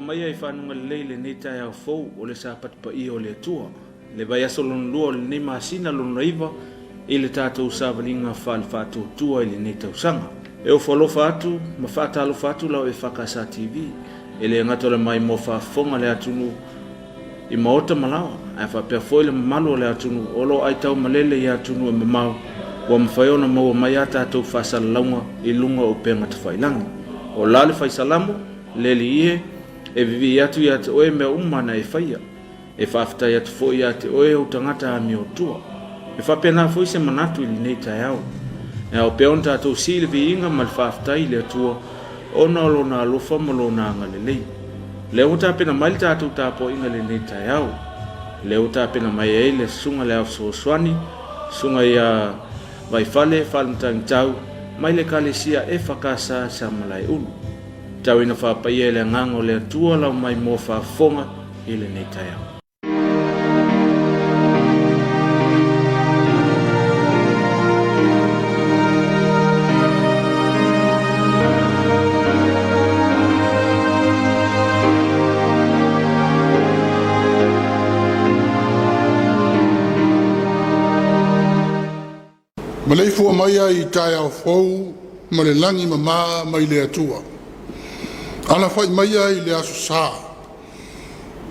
mai ai whanunga leile nei Taeao fou o le Sapati pa i o le atua. Le vai aso lon lua le nei masina lon raiva i le tātou sāwalinga whāle whātou tua i le nei tausanga. E o whalofa atu, ma whātalo whātu lau EFKS TV, e le ngatore mai mo whaafonga le atunu i maota malawa, ai whapea foi le mamalo le atunu, olo ai tau malele i atunu e mamau, wa mwhaiona maua mai a tātou whasalaunga i lunga o penga te whailangi. O lale whaisalamu, leli ie, e vivi atu i ate oe mea umana e whaia, e whaftai atu foi ate oe o tangata a mi o tua, e whapena foi se manatu i li nei Taeao. E au peon tātou si le vi inga ma le whaftai le atua, ona olo na alofa ma lo na anga le lei. Leo tāpena mai le tātou tāpo inga le nei Taeao, leo tāpena mai e le sunga le au swani, sunga ia vai fale mtangi tau, mai le kalesia EFKS Samoa unu. Tau ina whapai e le ngango le atua lau mai mo whafonga i le nei Taeao. Malei fua mai ai Taeao fou, ma le langi mama mai le atua. Ana fai mai ai le aso sā.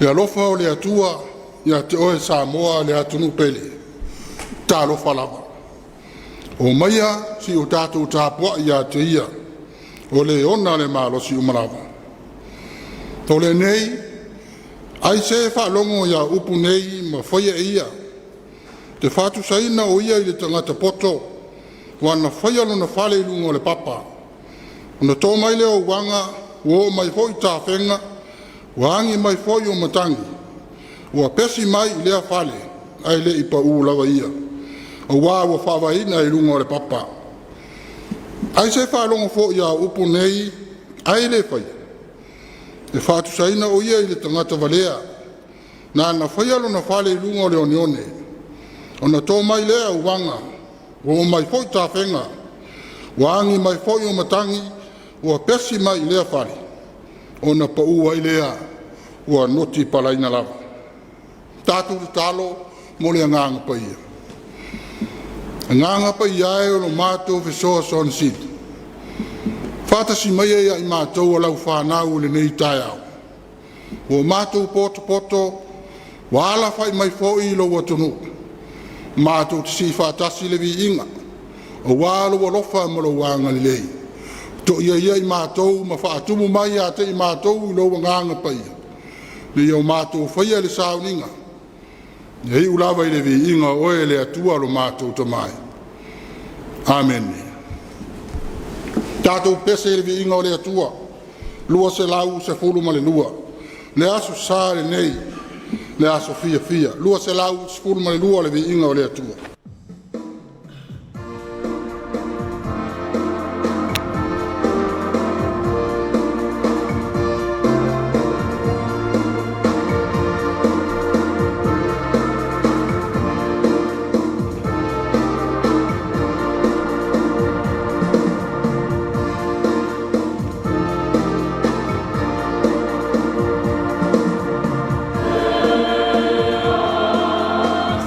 Le alofa o le atua, ia te oe Samoa le atunu pele. Tā alofa lava. O maia si o tātou tāpua ia te ia. O le ona le mālosi umalava. O le nei, ai se whaalongo ia upu nei ma whaia ia. Te whātu saina o ia i le tangata poto, wana whaialo na whale i lungo le papa. Ona tō mai leo wanga, o mai hoi tā whenga, wangi mai hoi o matangi, ua pesi mai i lea whale, ai le i pa ulawa ia. O wā ua whawaina i lungo le papa. Ai se whalongo fo ia upu nei, ai le whai. Te whātu saina o ia i le tangata walea, na whaialo na whale i lungo le onione. Ona tō mai lea uwanga, o mai foi tā whenga, wangi mai foi o matangi, ua pesi mai lea whare. Ona pa ua i lea, ua noti palaina lava. Tātou te talo, mo lea nganga pa ia. Nganga pa ia e o lo mātou whesoa son sidi. Whātasi mai ea i mātou alau whānau le nei Taeao. O mātou poto poto, wala whai mai foi i lo watunu. Mātou te si whātasi le vi inga, o wālo walofa ma lo wanga li lei. To ia i mātou ma whaatumu mai a te i mātou i lo wanganga paia. Le iau mātou whaia le Sauniga. Hei ulawa i le vi inga oe le atua lo mātou to mai. Amen. Tātou pese le vi inga o le atua, lua se lau se fulu ma le lua. Le aso sā le nei, le aso fia. Lua se lau se fulu ma le lua le vi inga o le atua.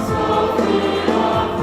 Sophia.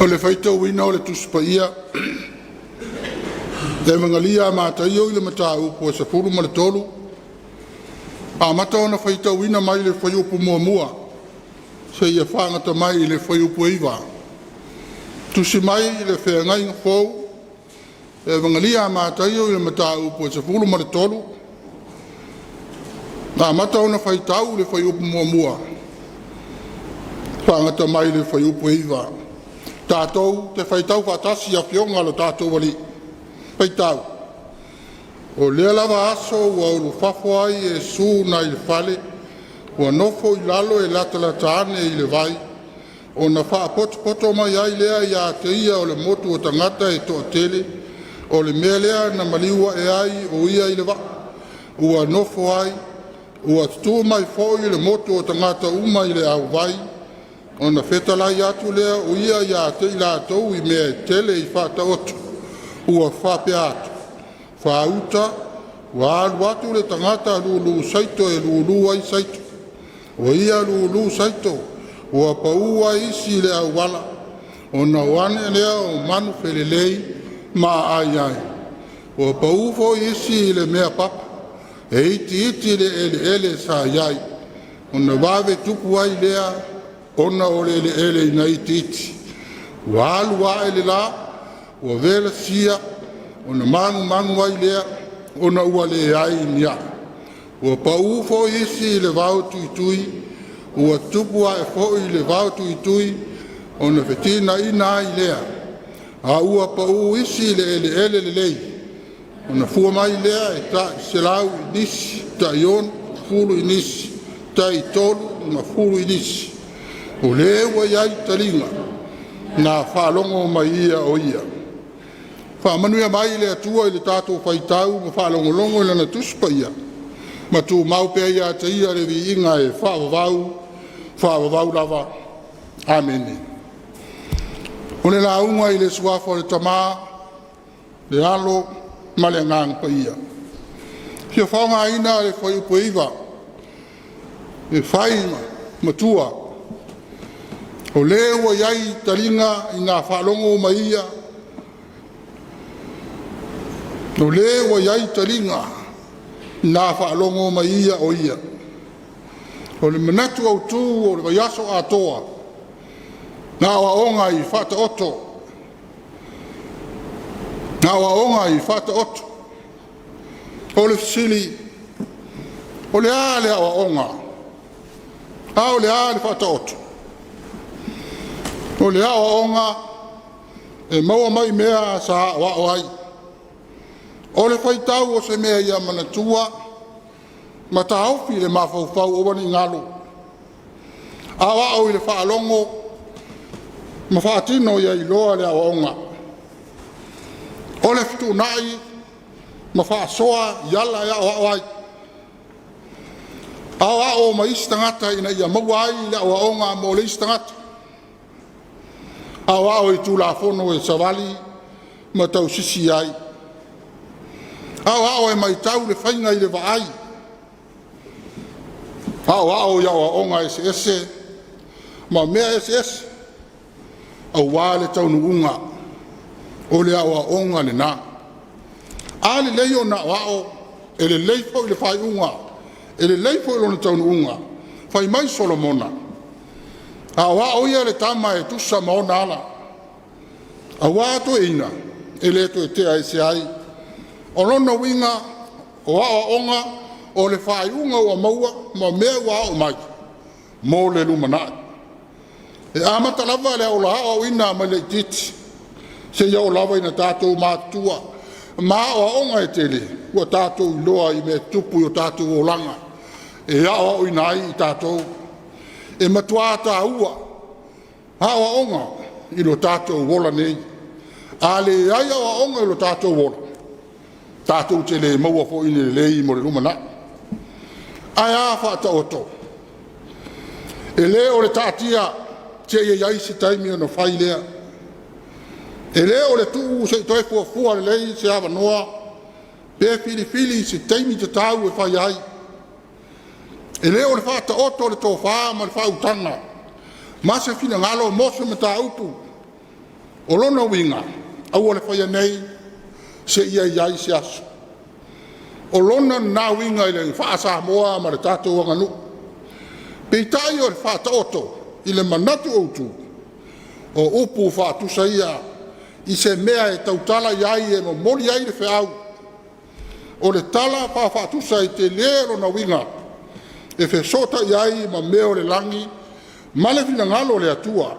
O le faitauina o le tusipaia le mangalia mataio i le mataupu e 10 ma le 3 amata ona faitauina mai le faiupu muamua se ia whangata mai i le faiupu iwa tusi mai le whengai ngafou le mangalia mataio i le mataupu e 10 ma le 3 amata ona faitau le faiupu muamua whangata mai le faiupu iwa tātou te whaitau whatasi a whionga lo tātou wali. Whaitau. O lea lava aso ua uru whafo ai e sū na i le whale, ua nofo i lalo e latala tāne i le vai, o na wha poto mai ai lea i a te ia o le motu o tangata e toa tele, o le mea lea na maliua e ai o ia i le wa, ua nofo ai, ua tutu mai fo i le motu o tangata uma i le au vai, ona fetalai atu lea o ia ia te i lātou i mea tele i whata otu, ua whapea atu. Whauta, ua alu atu le tangata lulu saito e lulu ai saito. O ia lulu saito, ua paua isi le au wala, ona wane lea o manu felelei ma ai ai. Ua paufo isi le mea papa, e iti le ele sa iai, ona wawe tupu ai lea, ona o le ele ina iti. Ua alu wa ele la, ua vela sia, ona mangu ai lea, ona ua le ai nia. Ua paufo isi le vau tuitui, ua tupu a e fo i le vau tuitui, ona fetina ina ai lea. A ua pau isi le ele lei, ona fua mai lea e ta selau i nisi, ta ion, fulu i nisi, ta i tolu, na fulu i nisi. O le ua iai talinga, na whalongo mai ia o ia. Whamanuia mai le atua i le tātou whaitau, ma whalongo longo i lana tuspa ia. Ma tu maupea ia te ia le vi inga e whaavavau lava. Amen. O le launga i le suafo le tamā, le alo, ma le ngang pa ia. Hia whaonga ina le whaiupu iwa, e whainga, matua, o le ua iai talinga i ngā whalongo mai ia. O le ua iai talinga i ngā whalongo mai ia o ia. O le manatu au tū o le vaiaso atoa. Ngā waonga i whata oto. Ngā waonga i whata oto. O le fisili. O le a le a waonga. A o le a le whata oto. O le awa onga e maua mai mea sa wa ai. O le whaitau o se mea ia manatua ma ta haufi le mawhauwhau o wani ngalo. Awa o i le whaalongo ma whaatino ia i loa le awa onga. O le fitu nai ma whaasoa yala ia awa ai. Awa o ma istangata ina ia maua ai le awa onga mo le istangata. Awa o i tūlafono e savali ma tau sisi ai. Awa o e mai tau le whainga i le vaai. Awa o iawa onga ese ma mea ese. Au wā le tau nuunga o le awa onga le nā. A le leio na wao e le leifo i le whai unga. E le leifo i lona tau nuunga. Whai mai Solomona. Awa o ia le tama e tusa maona ala. Awa to ina, e le to e te ai se ai. O lona winga, o awa onga, o le whai unga o maua, ma mea wa o mai. Mo le lumanai. E amata lava le o laha o ina ma le titi. Se ia o lava ina tātou mātua. Ma o onga e tele, ua tātou iloa i me tupu o tātou o langa. E awa o ina ai i tātou. E matua ta ua hawa onga i lo tātou wola nei a le ai awa onga i lo tātou wola tātou te le maua fo ine le lei mo le lumana ai a whata oto e le o le tātia te iai se taimi o no whai lea e le o le tuu se toi fua le lei se awa noa pe fili se taimi te tau e whai ai e leo le whata oto le tō whaa ma le whautanga. Ma se whina ngalo mo se me tā upu. O lona winga, au ole whaia nei, se ia iai se aso. O lona nā winga i le wha Samoa ma le tātou anganu. Peitai o le wha taoto i le manatu outu. O upu wha tusa ia i se mea e tautala iai e mo mori ai le whiau. O le tala wha tusa i te lero na winga. E whe sota iai ma meo le langi, ma le fina ngalo le atua.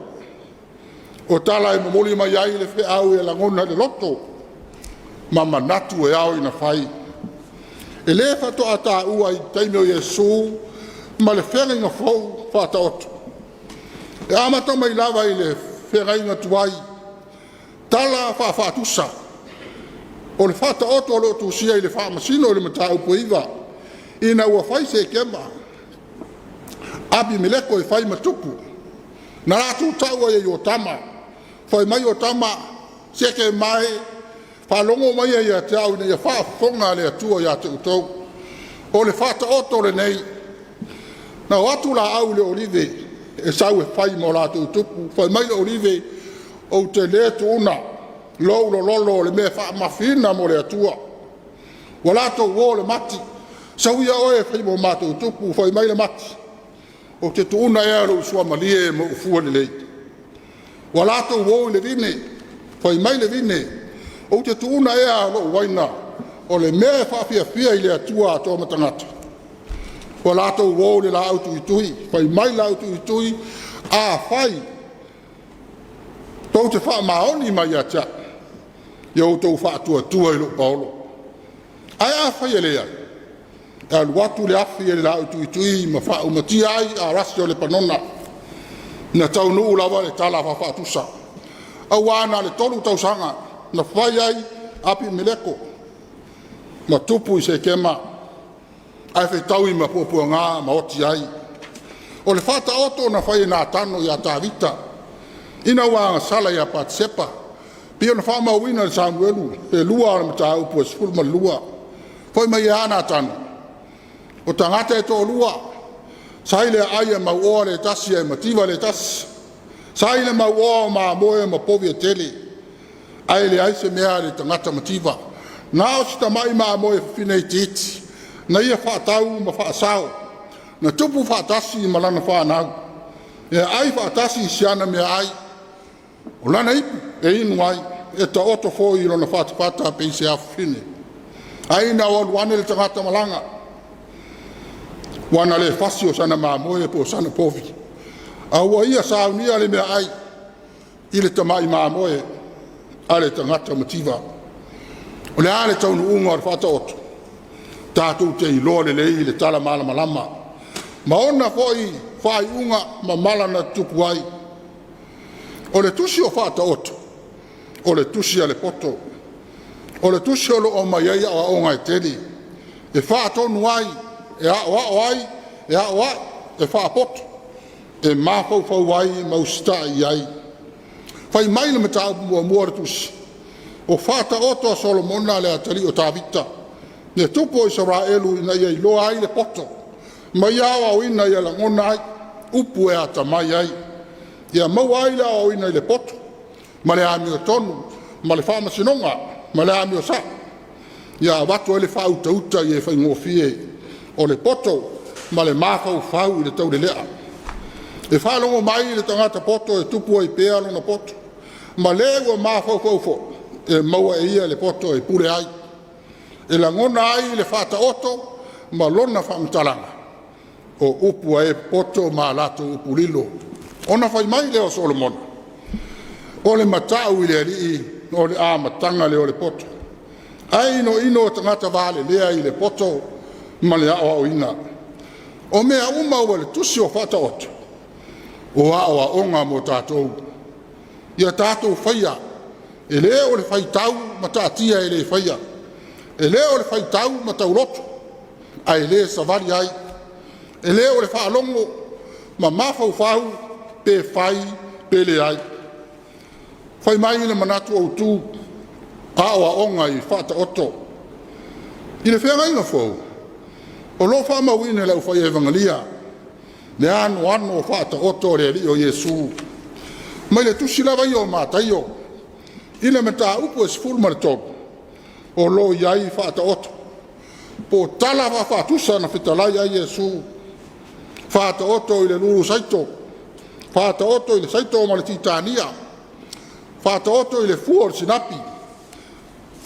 O tala e mo mori mai iai le whiau e langona le loto. Ma manatu e au ina whai. E le fato ata ua i taimeo Yesu, ma le whenga fau whata oto. E amata mai lava i le whenga tuai, tala whatusa. O le whata oto o lo tusia i le whamasino i le matau puiva, ina ua whai se kema. Abi meleko e whai matupu. Na ratu taua e o tama, whai mai o tama, seke mai, whalongo mai e ia te au nei a whaafonga le atua ia te utou. O le whata oto le nei. Na watu la au le olive e sau e whai mo la te utupu. Whai mai le olive o te le tu una. Lolo lolo le mea wha mawhina mo le atua. Walato uo le mati. Sau ia oe whai mo ma te utupu. Whai mai le mati. O te tu una ea lo usua malie mo ufua le lei. Walato uo le vine. Whai mai le vine. O te tuuna ea lo waina, o le mea whawhia i le atua a tō matangata. Wa lato wō le la autu i tui, whai mai la autu i tui, a whai. Tau te wha maoni mai a tia, iau tau wha tua i lo paolo. Ai a whai e lea, e aluatu le awhi e le la autu i tui, ma wha umatia ai a rasi o le panona, na tau nuu lawa le tala wha tusa. Au ana le tolu tau sanga, na whai ai api meleko. Ma tupu i se kema. Ai whai tau i ma pupua ngā ma oti ai. O le whata oto na whai nā tano i a tāwita. Ina wānga sala i a Patsepa. Pio na wha mauina le Samuelu. E lua ala mta upu e sifuru ma lua. Whai mai a nā tano. O tangata e tō lua. Saile ai e mau oa le tasi e mativa le tasi. Saile mau oa ma moe ma povi e tele. Ai le aise mea le tangata mativa. Nā o si tamai maa moe whine i titi. Na ia whaatau ma whaasao. Na tupu whaatasi i malana whaanau. E ai whaatasi i siana mea ai. O lana ipu e inu ai. E ta oto fō i lona whaatapata pe i se afu whine. Ai na o aluane le tangata malanga. Wana le whasi o sana maa moe po sana povi. Aua ia saunia le mea ai. I le tamai maa moe. Ale tangata mativa. O le ale taunu unga o le whata oto. Tātou te i loa le lei le tala malama lama. Ma ona fōi whai unga ma malana tupu ai. O le tusi o whata oto. O le tusi a le poto. O le tusi o lo o mai ai a onga e teli. E whaatonu ai. E a o ai. E a o ai. E whaapoto. E mawhau ai mausita i ai. Whai mai le matau mua tusi. O whata oto a Solomona le atari o tāwita. Ne tupo i Saraelu ina ia i loa ai le poto. Mai awa o ina ia langona ai. Upu e ata mai ai. Ia mau ai la o ina i le poto. Ma le ami o tonu. Ma le whamasinonga. Ma le ami o sa. Ia watu e le whauta i e whaingofie. O le poto. Ma le mawhau whau i le tau le lea. E whalongo mai le tangata poto e tupu ai pēa lona poto. Ma le ua mawhau e maua e ia le poto e pure ai. E langona ai le whata oto, ma lona whamtalanga. O upu e poto ma lato upu lilo. Ona whai mai leo Solomon. O le matau i le alii, o le amatanga leo le poto. Ai ino tangata vale lea i le poto, ma le awa o ina. O mea uma ua le tusi o whata oto. O awa onga mo tātou. Ia tātou whaia. E leo le whai tau ma tātia e le whaia. E leo le whai tau ma tau roto. Ai le savari ai. E leo le whaalongo ma mawhau whau pe whai pe le ai. Whai mai le manatu au tū. Awa onga i whata oto. I le whenga inga whau. O lo whamawine lau whai evangelia. Le ano o whata oto le li o Yesu. Mai le tusi lawa i o mātai o. ina mata upu e sifuru ma le tolu o lo iai whaataoto po tala whaatusa na whitalai ai Iesu whaataoto i le lulu saito whaataoto i le saito ma le titania whaataoto i le fua o le sinapi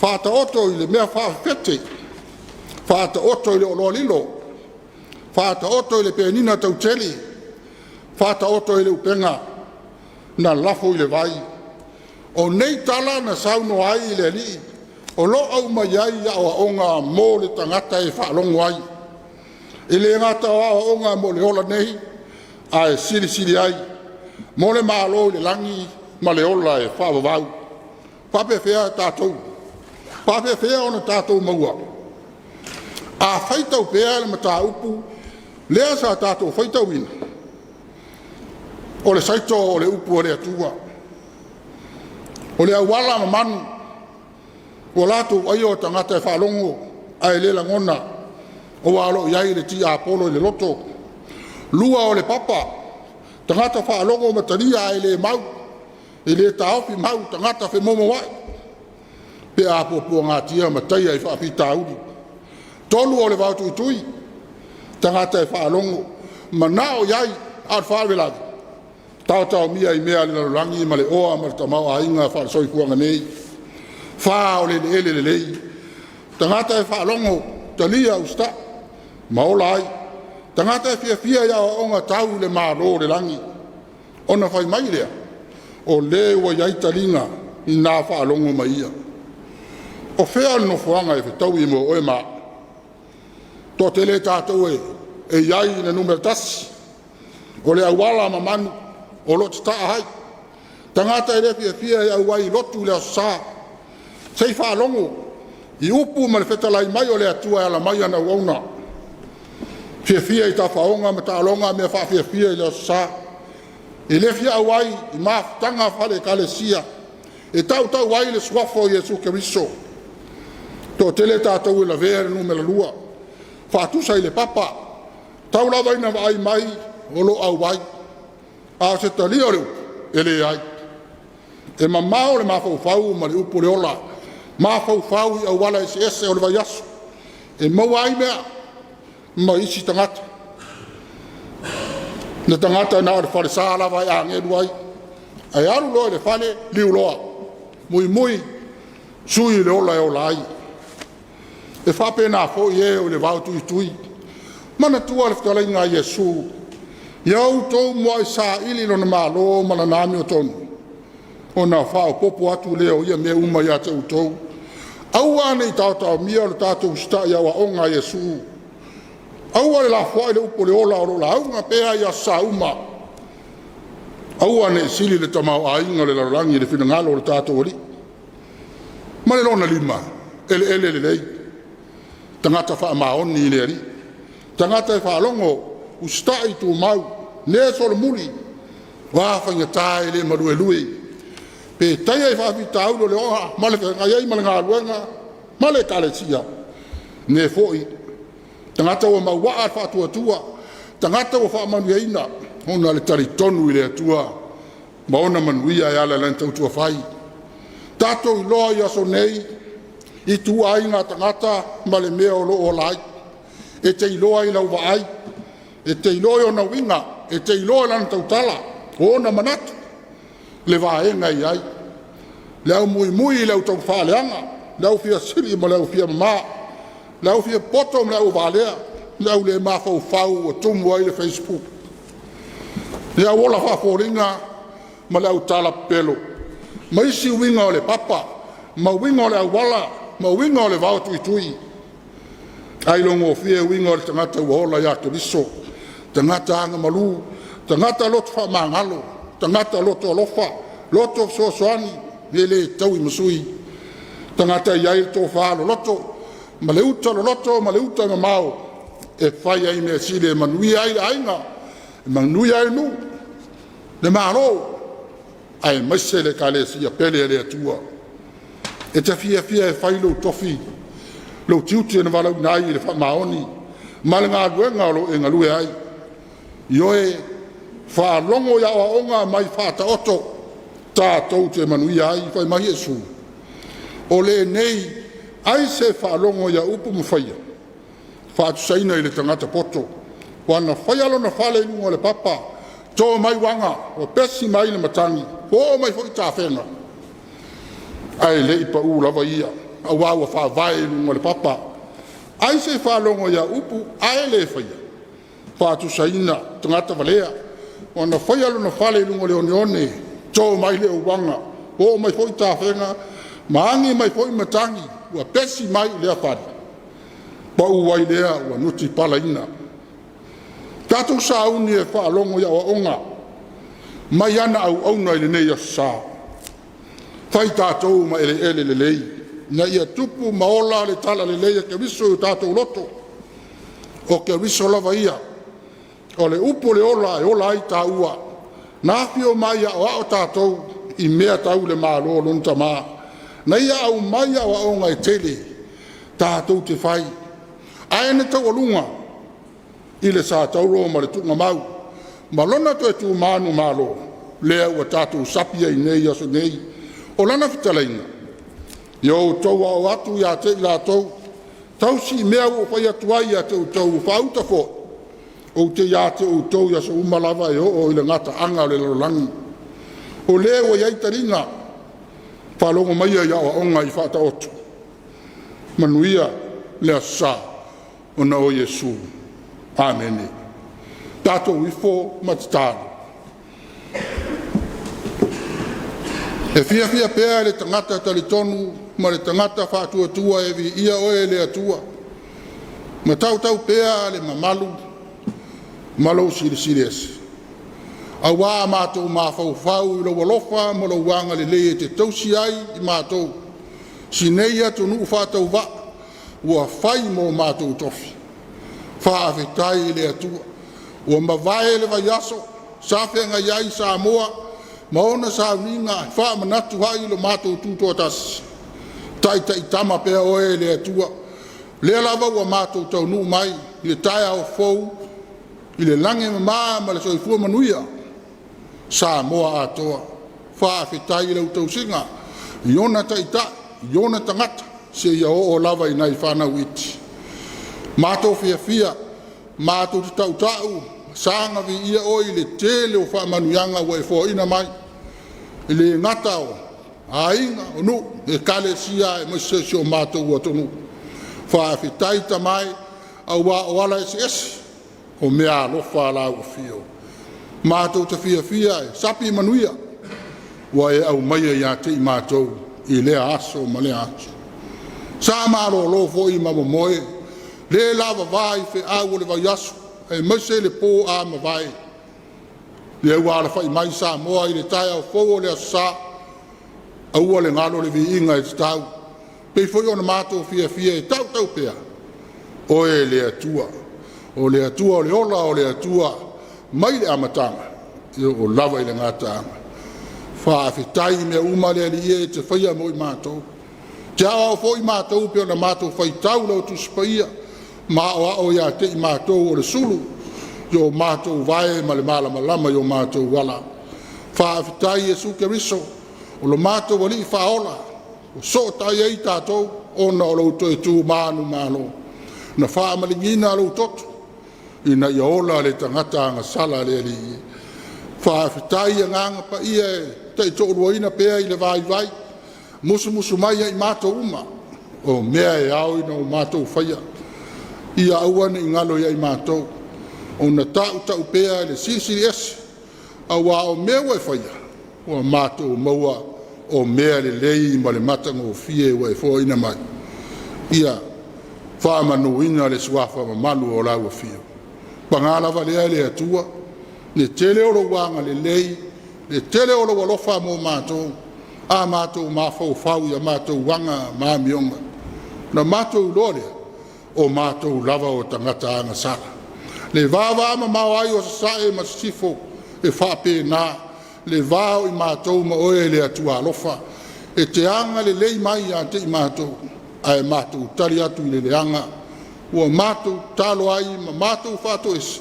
whaataoto i le mea whaafete whaataoto i le ololilo whaataoto i le penina tauteli whaataoto i le upenga na lafo i le vai o nei tala na sauno ai i le li o lo au mai ai a onga mo le tangata e whaalongo ai i le ngata o onga mo le ola nei a e siri ai mo le maalo i le langi ma le ola e whaavavau pape fea e tātou pape fea ona tātou maua a whaitau pea le mata upu lea sa tātou whaitau ina o le saito o le upu o le atua o le awala ma manu o latu ai o tangata e whaalongo ai le langona o walo iai le tia apolo i le loto lua o le papa tangata whaalongo matania ai le mau i le taofi mau tangata whi momo wai pe apopua ngā tia mataia i whaapita auri tolu o le wautu i tui tangata e whaalongo ma nao iai ar whaalwelagi tau mia i mea le lalulangi ma le oa ma le tamau a inga whaasoi kuanga nei wha o le ele le lei tangata e whaalongo talia usta maola ai tangata e fia ia o onga tau le maro le langi ona whai mai lea o le wa iai talinga i nā whaalongo mai ia o whea no fuanga e whetau i mo oe maa to te le tātou e iai na numera tasi o le awala ma manu o lo te taa hai tangata e le fia ia wai lotu le asa sei whaalongo i upu ma le whetalai mai o le atua ala mai ana wauna fia i ta whaonga ma ta alonga mea fia i le asa i le fia wai i maftanga whale kalesia e tau wai le swafo Iesu Keriso to tele tātou i la vea numera lua whaatusa i le papa tau lawa ina vai mai o lo au wai a se talia o leu e le ai e mamao le mawhau ma le upu le ola mawhau i au wala e se ese o le vai asu e mau ai mea ma isi tangata le tangata na o le whare sāla vai a ngeru ai ai aru loa le whale liu loa mui sui le ola e ola ai e whape nā fo i e o le wautu i tui mana tua le whtalai ngā Iesu iau tau mua i sā ili no na mālo mana nāmi o tonu o nā whao popo atu leo ia mea uma ia te utou aua nei tātau mia o le tātou sta i awa o ngā Iesu aua le la whae le upo le ola o la aunga pēa ia sā uma aua nei sili le tamau a inga le larangi le whina le tātou ori ma le lona lima ele le lei tangata wha maoni i le ari tangata e whaalongo ustai tu mau ne so le muli wa fa ngata ile malu lui pe tai fa vi tau le oha male ka ye male nga luenga male kalesia ne foi tangata o ma wa fa tua tangata o fa manu ina ona le tari tonu ile tua ma ona manu ia ya la lenta tua fai tato lo ya so nei i tu ai nga tangata male me o lo o lai e te loa i lau vai e te iloa na winga e te iloa lan tautala o na manatu le vaenga i ai le au mui le au tau whaaleanga le au fia siri ma le au fia ma le au fia poto ma le au valea le au le mafau fau o tumu ai le Facebook le au ola whaforinga ma le au tala pelo ma isi winga o le papa ma winga o le au wala ma winga o le vautu i tui ai longo fia winga o le tangata uola ya Keriso tangata anga malu tangata loto wha mangalo tangata loto alofa loto soasoani ele tau i masui tangata iai to whaalo loto ma le uta lo loto ma le uta ma mau e whai ai mea sile manui ai ainga manui ai nu le maro ai maise le kalesia pele le atua e te fia e whai lo tofi lo tiuti na walau nai le wha maoni ma le ngā luenga lo e ngalue ai ioe wha longo ya o onga mai wha ta oto tātou te manuia ai whai mahi e su. O le nei, ai se whaalongo ia upu mwhaia. Whaatu saina i le tangata poto. Wana whaialo na whale inunga le papa. Tō mai wanga, o pesi mai le matangi. Ho mai fo i tā whenga. Ai le ipa u lava ia. A wawa whaavai inunga le papa. Ai se whaalongo ia upu, ai le whaia. Whaatu saina, tangata walea. Wana whaialo na whale inunga le one. Tō mai le uwanga. Ho mai fo i tā whenga. Maangi mai fo i matangi. Ua pesi mai lea whare. Pa uwai lea ua nuti pala ina. Tātou sa uni e whaalongo ia o onga. Mai ana au auna ele nei asu sa. Whai tātou ma ele le lei. Na ia tupu maola le tala le lei ke riso i tātou loto. O ke riso lava ia. O le upo le ola e ola ai tā ua. Nāwhi o mai a o ao tātou i mea tau le mālo lunta maa. Na ia au mai a o onga e tele. Tātou te whai. Aene tau alunga. I le sa tauro ma le tunga mau. Ma lona to e tu manu malo. Lea ua tātou sapia i nei aso nei. O lana fitalaina. Yo tau au atu ia te la tau. Tau si mea ua whai atu ai a te tau whauta fo. O te ia te o tau ia sa umalava e o le ngata anga le lolangi. O lea ua iai taringa. Whalongo mai ia o onga i whata otu. Manuia lea sa. O na o Yesu. Amen. Tātou ifo matatāru. E fia pēa le tangata talitonu, ma le tangata whātua e vi ia oe le atua. Ma tau pēa le mamalu, malo siri esi. A wā mātou mā whau i lo walofa, ma lo wanga le lei e te tausi ai i mātou. Si nei atu nuu whātau wa, ua whai mō mātou tofi. Whaafetai le atua. Ua mawae le vai aso, sawhenga iai Samoa, maona Sauniga, wha manatu hai lo mātou tūtua tasi. Tai tama pēa oe le atua. Le lava ua mātou tau nuu mai, i le Taeao fou, i le lange ma le soifua manuia. Samoa atoa. Whaafetai le utau singa. Iona taita, iona tangata, se ia o lava i nai whanau iti. Mātou fia, mātou te tau, sanga vi ia oi le tele o whamanuianga wa e fōina mai. I le ngata o, ainga o nu, e kale sia e maisesi o mātou ua tonu. Whaafitaita mai, au wā o ala esi, o mea lofa la ua fio. Mātou te fia e sapi manuia, wa e au maia ia te i mātou, i lea aso ma lea aso. Sa maro lo fo i mamomoe, le lava vai fe au le vai asu, e maise le pō a ma vai. Le wala whai mai Samoa i le Taeao fōo le asa, aua le ngalo le vi inga e tau. Pei fwoi ona mātou fia e tau pea. O e le atua, o le ola o le atua, mai le amatanga, o lava i le ngatanga. Whaafetai mea uma le ali e te whaia mo i mātou. Te ao fwoi mātou peo na mātou whai tau lau tu spaia. Ma o ia te i mātou o le sulu, yo mātou vae ma le malama yo mātou wala. Whaafetai e suke riso, o lo mātou wali i whaola, o so tai ei tātou, ona o lau e tū mānu māno. Na whaamalingina lau totu, ina ia ola le tangata anga sala le ali. Whaafetai e nganga pa ia e, te to ruaina pēa i le vai, musu mai i mātou uma, o mea e au ina o mātou whaia. Ia auane i ngalo ia i mātou. O na tau pēa le siri esi. A wā o mea wai whaia. O mātou maua o mea le lei ma le matanga o fie wai fō ina mai. Ia whaamanu ina le suafa ma malu o lau o fio. Pangalawa lea le atua. Le tele o lo wanga le lei. Le tele o lo walofa mo mātou. A mātou mafau fau ia mātou wanga māmionga. Na mātou lorea. O mātou lava o tangata anga sara. Le vāwā ma mawai o sasae ma sifo e whape nā. Le vāo i mātou ma oe le atua alofa. E te anga le lei mai a te i mātou. Ai mātou tari atu i le leanga. Ua mātou talo ai ma mātou whato esi.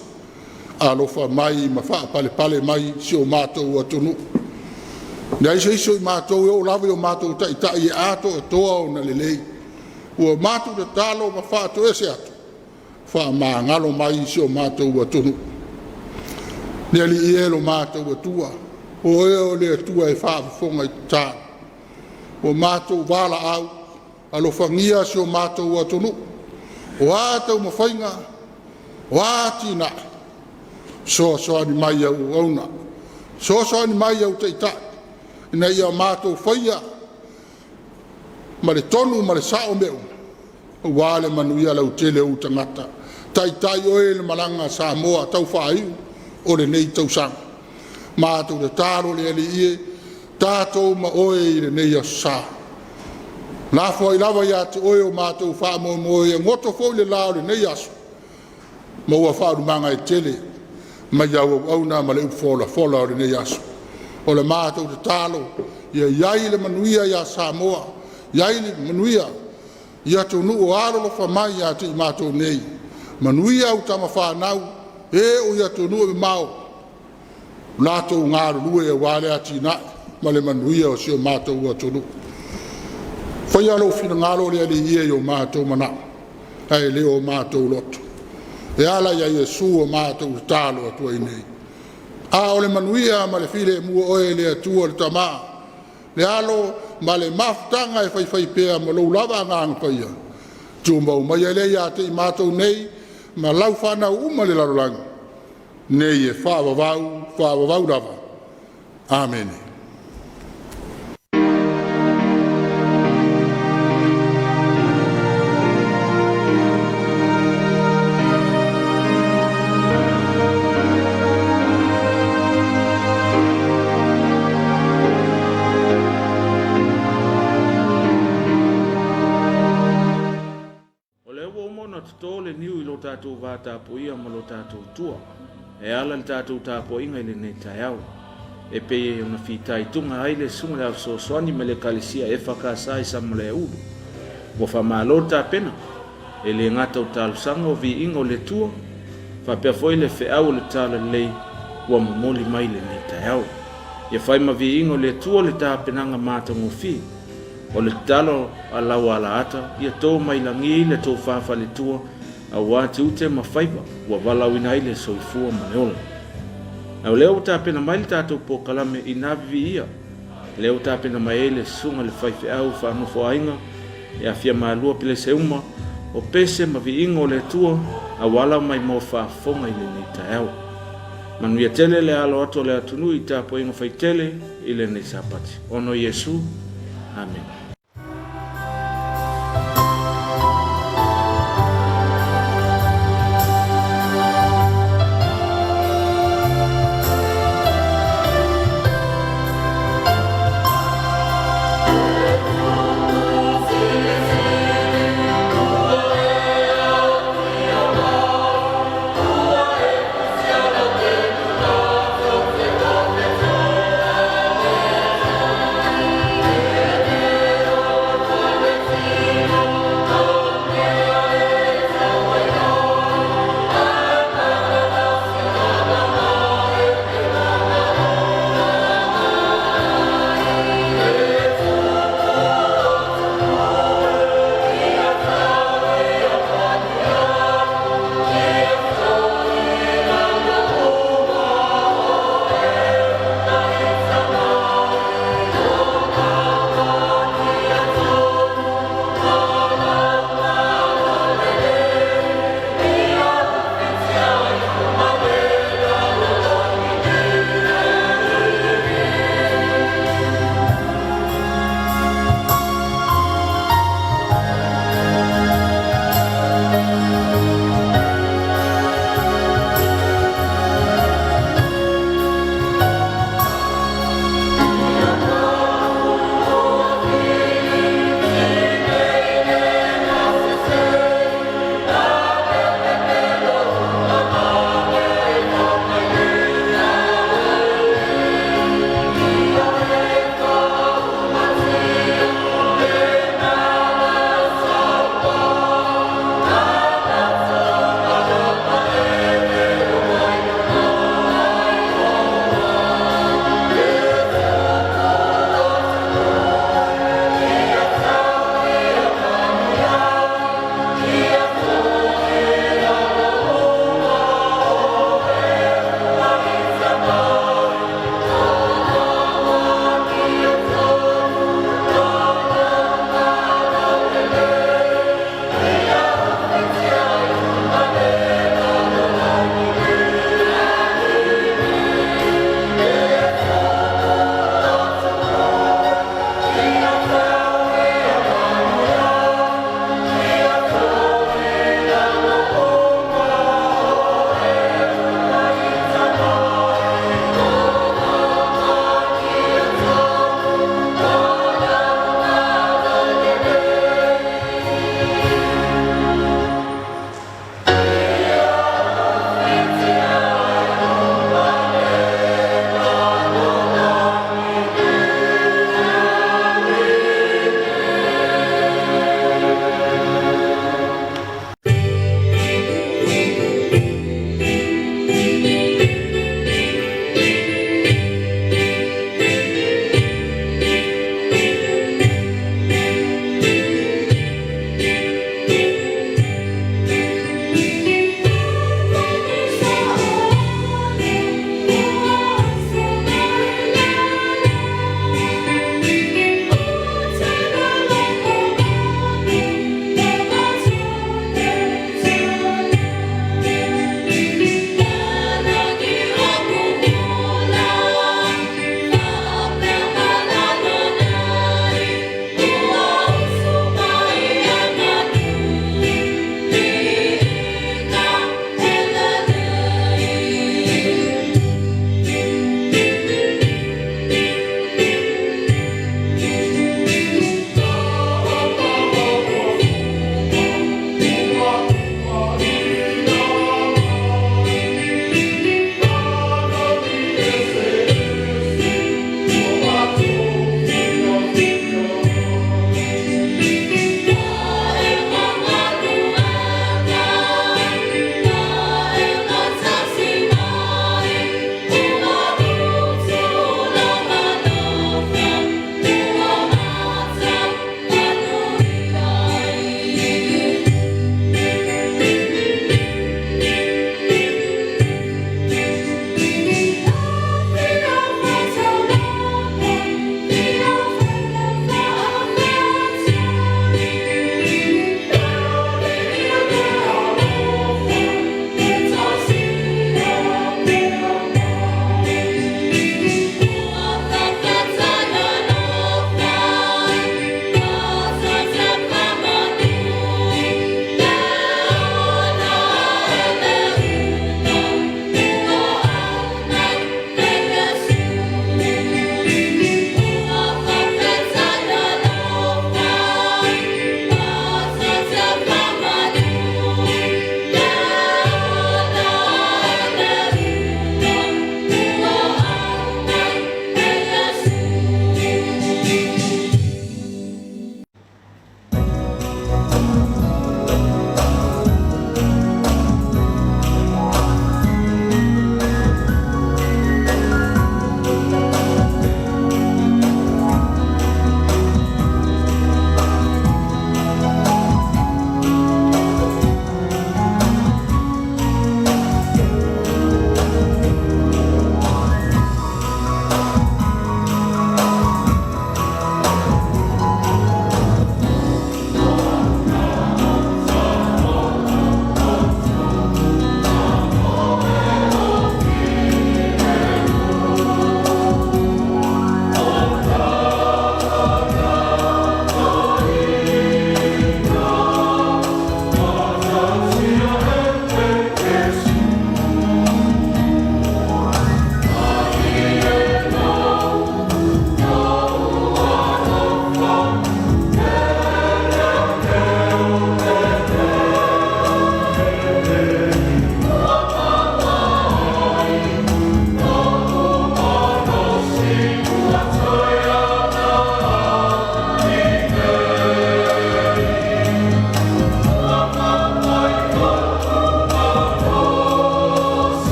Alofa mai ma wha pale mai si o mātou atunu. Nei se iso I mātou o lawe o mātou tai e ato e toa o na lelei. Ua mātou te talo ma whātou e se ato. Wha mā ngalo mai isi o mātou ua tunu. Nea li I elo mātou ua tua. O eo le tua e whaafonga I tā. O mātou wala au. Alo whangia si o mātou ua tunu. O ātou ma whainga. O ātina. Soa ni mai au auna. Soa ni mai au te itai. Ina ia mātou whaia, ma le tonu, ma le sao meu, wale manuia lau tele u tangata, tai oe le malanga Samoa, tau whaiu, o le nei tau sang. Mātou le tāro le ali ie, tātou ma oe I le nei asa. Nā fwai lawa ia te oe o mātou whaamo mo e ngoto fwoi le lao le nei asu. Ma ua whaarumanga e tele, ma iau au na ma le ufola o le nei asu. O le mātou te tālo, iai le manuia ia Samoa, iai le manuia, ia tonu o aro lo whamai ia te I mātou nei. Manuia au tama whanau, o ia tonu e mau. Nātou ngāru lue e wale ati nai, ma le manuia o si o mātou ua tonu. Whai alo whina ngalo le ali ia I o mātou mana, ai le o mātou loto. E ala ia Yesu o mātou te tālo atua I nei. A o le manuia ma le file mua oe le atua le tama. Le alo ma le maftanga e whai pēa ma lou lava ngang paia. Tūmbau mai ele ia te I mātou nei ma lau whanau uma le larolangi. Nei e whaavavau lava. Amen. Tole niu I lo tātou vātāpo ia ma lo tātou tua. E ala le tātou tāpo inga I le nei Taeao. E pei una whitai tunga aile sunga le afso soani me le kalisia EFKS Samoa le ulu. Mo whamalo tā pena. E le ngata o tālusanga o vi inga o le tua. Whapea foi le whiau le tāla lei ua mamoli mai le nei Taeao. E whai ma vi inga o le tua le tā penanga māta ngofi. O le talo a lau ala ata, ia tō mai langi le tō whawha le tua, a wāti ute ma whaipa, ua walau ina ile soifua ma neola. Au leo tā pena mai le tātou po kalame I navi ia, leo tā pena mai ele sunga le whaife au whanofo ainga, e a fia maalua pile se uma, o pese ma vi ingo le tua, a walau mai mo whafonga I le nei Taeao. Manuia tele le alo ato le atunu I tā po ingo whaitele, I le nei Sapati. Ono Yesu, Amen.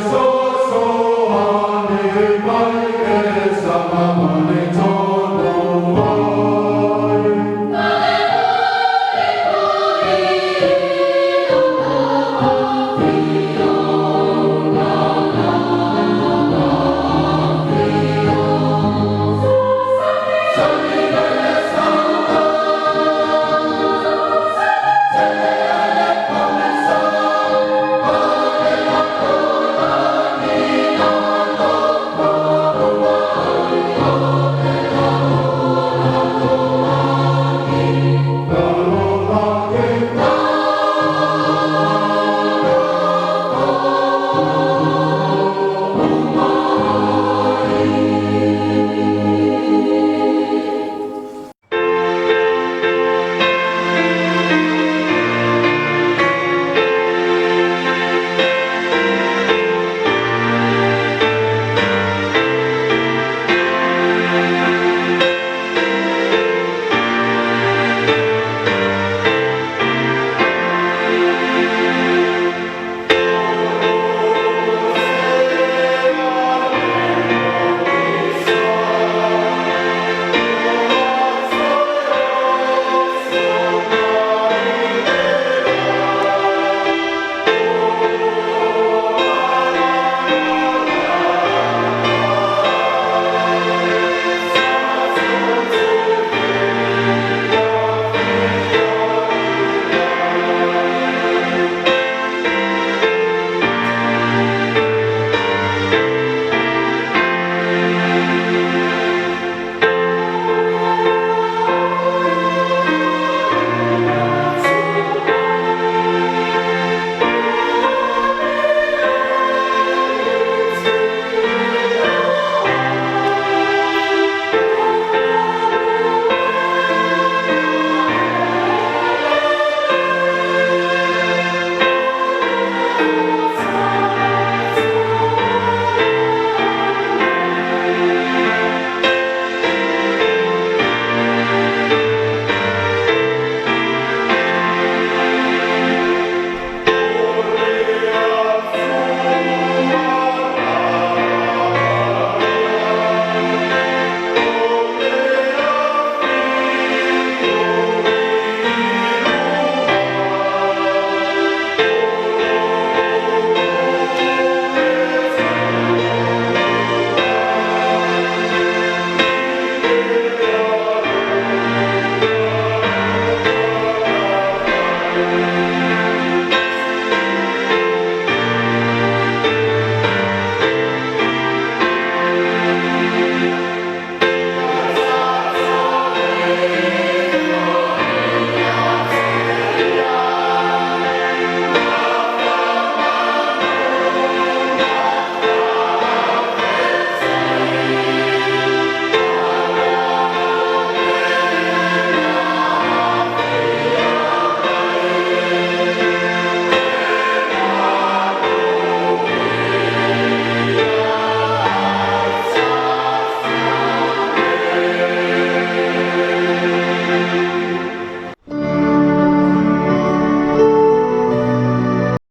so so ani mai e sama mone to